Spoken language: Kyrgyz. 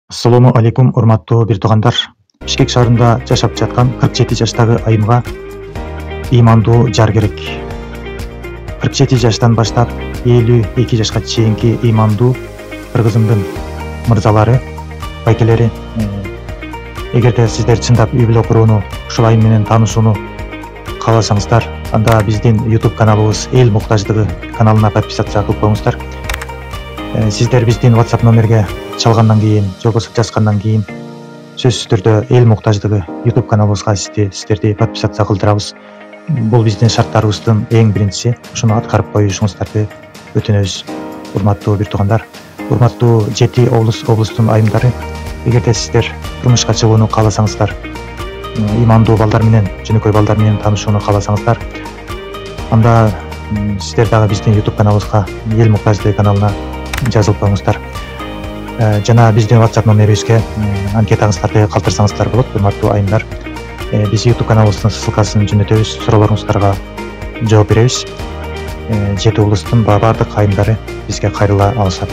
Assalamu алейкум, урматтуу бир туугандар. Бишкек шаарында жашап жаткан 47 жаштагы айымга ыймандуу жар керек. 47 жаштан баштап 52 жашка чейинки ыймандуу кыргызымдын мырзалары, байкелери, эгерде сиздер чындап үй бүлө курууну, ушул айым менен таанышууну кааласаңыздар, анда биздин YouTube каналыбыз Эл муктаждыгы каналына подписация кылып коюңуздар. Сиздер биздин WhatsApp номерге чалгандан кийин, же болбосо жазгандан кийин сөзсүз түрдө Эл муктаждыгы YouTube каналыбызга сиздерди подписация кылдырабыз. Бул биздин шарттарыбыздын эң биринчиси. Ушуну аткарып коюшуңуздарды өтүнөбүз. Урматтуу бир туугандар, урматтуу Жети облустун айымдары, эгерде сиздер турмушка чыгууну кааласаңыздар, ыймандуу балдар менен, жөнөкөй балдар менен таанышууну кааласаңыздар, анда сиздер дагы биздин YouTube каналыбызга, Эл муктаждыгы каналына жазылып коюңуздар. Жана биздин WhatsApp номерибизге анкетаңыздарды калтырсаңыздар болот, урматтуу айымдар. Биз YouTube каналыбыздын ссылкасын жөнөтөбүз, суроолоруңуздарга жооп беребиз. Жети облустун баардык айымдары бизге кайрыла алышат.